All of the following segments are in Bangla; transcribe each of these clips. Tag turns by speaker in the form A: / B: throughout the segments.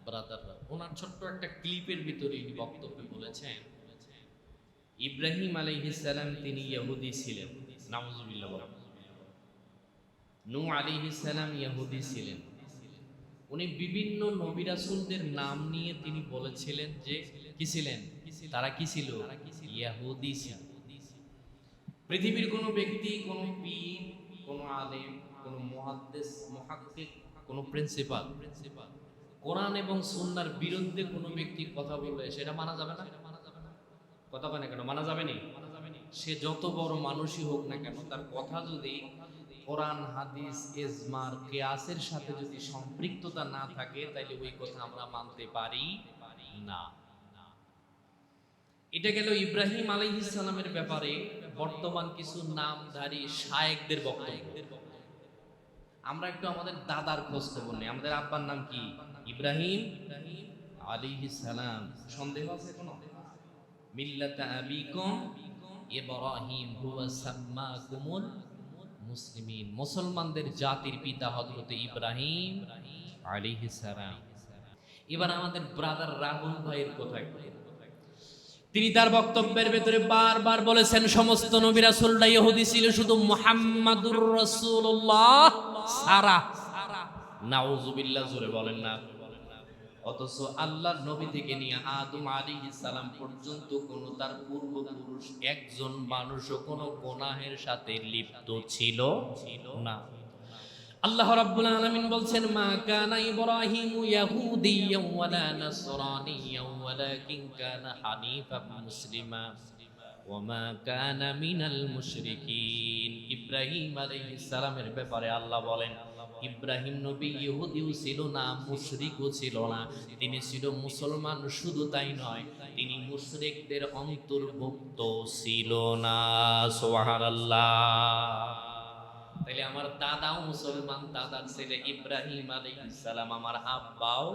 A: ব্রাদাররা ওনার ছোট্ট একটা ক্লিপের ভিতরে এই বক্তব্য বলেছেন, ইব্রাহিম আলাইহিস সালাম তিনি ইহুদি ছিলেন, নাউজুবিল্লাহ। নূহ আলাইহিস সালাম ইহুদি ছিলেন। উনি বিভিন্ন নবী রাসূলদের নাম নিয়ে তিনি বলেছিলেন যে কি ছিলেন, তারা কি ছিল, ইহুদি ছিল। পৃথিবীর কোন ব্যক্তি, কোন পীর, কোন আলেম, কোন মুহাদ্দিস, মুহাক্কিক, কোন প্রিন্সিপাল কোরআন এবং সুন্নাহর বিরুদ্ধে কোন ব্যক্তির কথা বললে সেটা মানা যাবে না। কথা বলে কেন মানা যাবে না? সে যত বড় মানুষই হোক না কেন, তার কথা যদি কোরআন, হাদিস, ইজমার, কিয়াসের সাথে যদি সম্পৃক্ততা না থাকে, তাহলে ওই কথা আমরা মানতে পারি না। এটা গেল ইব্রাহিম আলাইহিস সালামের ব্যাপারে বর্তমান কিছু নামধারী শায়েখদের বক্তব্য। আমরা একটু আমাদের দাদার খোঁজ খবর নেই। আমাদের আব্বার নাম কি? ইব্রাহিম আলাইহিস সালাম। সন্দেহ আছে কোনো? মিল্লাতা আবিকুম ইব্রাহিম হুয়া সাম্মাকুমুল মুসলিমিন। মুসলমানদের জাতির পিতা হযরত ইব্রাহিম আলাইহিস সালাম। এবার আমাদের ব্রাদার রাহুল ভাইয়ের কথা একটু। তিনি তার বক্তব্যের ভেতরে বারবার বলেছেন সমস্ত নবী রাসূলরা ইহুদি ছিল, শুধু মুহাম্মাদুর রাসূলুল্লাহ সারা। নাউজুবিল্লাহ, জোরে বলেন না। অথচ আল্লাহর নবী থেকে নিয়ে আদম আলাইহিস সালাম পর্যন্ত কোন তার পূর্বপুরুষ একজন মানুষও কোন গুনাহের সাথে লিপ্ত ছিল না। আল্লাহ রাব্বুল আলামিন বলছেন, মা কানা ইব্রাহিমু ইয়াহুদিয়্যান ওয়ালা নাসরানিয়্যান ওয়ালাকিন কানা হানিফাম মুসলিমা ওয়া মা কানা মিনাল মুশরিকিন। ইব্রাহিম আলাইহিস সালামের ব্যাপারে আল্লাহ বলেন, ইব্রাহিম নবী ইহুদিও ছিল না, মুশরিকও ছিল না, তিনি ছিল মুসলমান। শুধু তাই নয়, তিনি মুশরিকদের অন্তর্ভুক্ত ছিল না। সুবহানাল্লাহ। তাইলে আমার দাদাও মুসলমান, দাদার ছেলে ইব্রাহিম আলাইহিস সালাম, আমার আব্বাও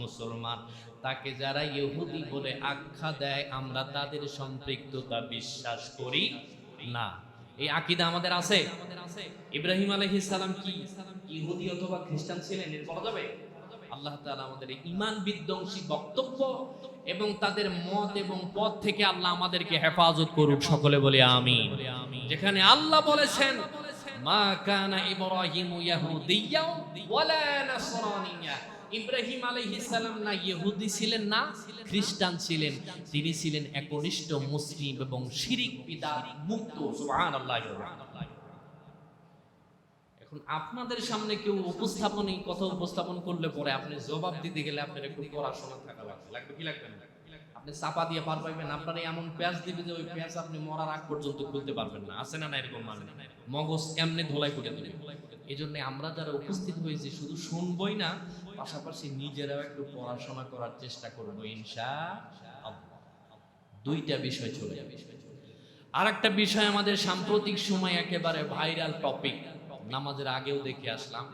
A: মুসলমান। তাকে যারা ইহুদি বলে আখ্যা দেয়, আমরা তাদের সম্পৃক্ততা বিশ্বাস করি না। এই আকীদা আমাদের আছে। ইব্রাহিম আলাইহিস সালাম কি ইহুদি অথবা খ্রিস্টান ছিলেন এর বলা যাবে? আল্লাহ তাআলা আমাদের ঈমান বিধ্বংসী বক্তব্য এবং তাদের মত এবং পথ থেকে আল্লাহ আমাদেরকে হেফাজত করুক। সকলে বলি আমিন। যেখানে আল্লাহ বলেছেন, মা কানা ইব্রাহিমু ইয়াহুদিয়্যান ওয়ালা নাসরানিয়্যা। ইব্রাহিম আলাইহিস সালাম না ইহুদি ছিলেন না খ্রিস্টান ছিলেন, তিনি ছিলেন একনিষ্ঠ মুসলিম এবং শিরক বিদআত মুক্ত। সুবহানাল্লাহ। এখন আপনাদের সামনে কেউ উপস্থাপনী কথা উপস্থাপন করলে পরে আপনি জবাব দিতে গেলে আপনার একটু পড়াশোনা থাকা লাগবে কি লাগবে না? আপনি চাপা দিয়ে পার পাইবেন, আপনার এমন পেঁয়াজ দিবে যে ওই পেঁয়াজ আপনি মরার আগ পর্যন্ত খুলতে পারবেন না। আছে না না এরকম মানুষ? মগজ এমনি ধোলাই করে দেবে। এই জন্য আমরা যারা উপস্থিত হয়েছি শুধু শুনবই না, পাশাপাশি নিজেরাও একটু পড়াশোনা করার চেষ্টা করবো ইনশাআল্লাহ। দুইটা বিষয় চলে যাবে। আর একটা বিষয় আমাদের সাম্প্রতিক সময় একেবারে ভাইরাল টপিক, নামাজের আগেও দেখে আসলাম।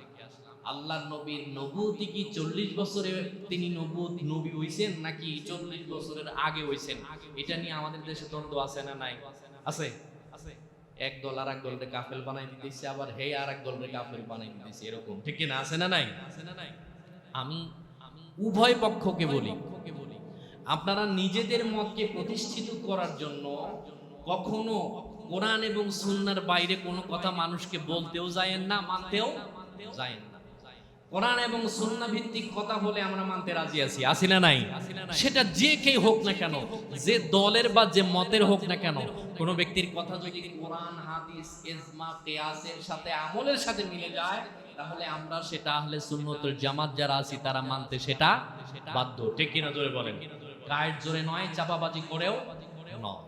A: আল্লাহর নবীর নবুয়তি কি 40 বছরে তিনি নবী হইছেন নাকি 40 বছরের আগে হইছেন? এটা নিয়ে আমাদের দেশে দ্বন্দ্ব আছে না নাই? আছে। এক দল আর এক দলকে কাফের বানাই দিতেছে, আবার হে আর এক দলকে কাফের বানাই দিতেছে, এরকম ঠিক কি না? আছে না নাই? আমি উভয় পক্ষকে বলি, আপনারা নিজেদের মতকে প্রতিষ্ঠিত করার জন্য কখনো কোরআন এবং সুন্নাহর বাইরে কোনো কথা মানুষকে বলতেও যায়েন না, মানতেও যায়েন না। কোরআন এবং সুন্নাহ ভিত্তিক কথা বলে আমরা মানতে রাজি আছি, আছি না নাই? সেটা যে কেই হোক না কেন, যে দলের বা যে মতের হোক না কেন, কোনো ব্যক্তির কথা যদি কোরআন, হাদিস, ইজমা, কিয়াসের সাথে, আমলের সাথে মিলে যায়, তাহলে আমরা সেটা আহলে সুন্নাত ওয়াল জামাত যারা আছি তারা মানতে সেটা বাধ্য। ঠিক কিনা জোরে বলেন? গায়ের জোরে নয়, চাপাবাজি করেও নয়।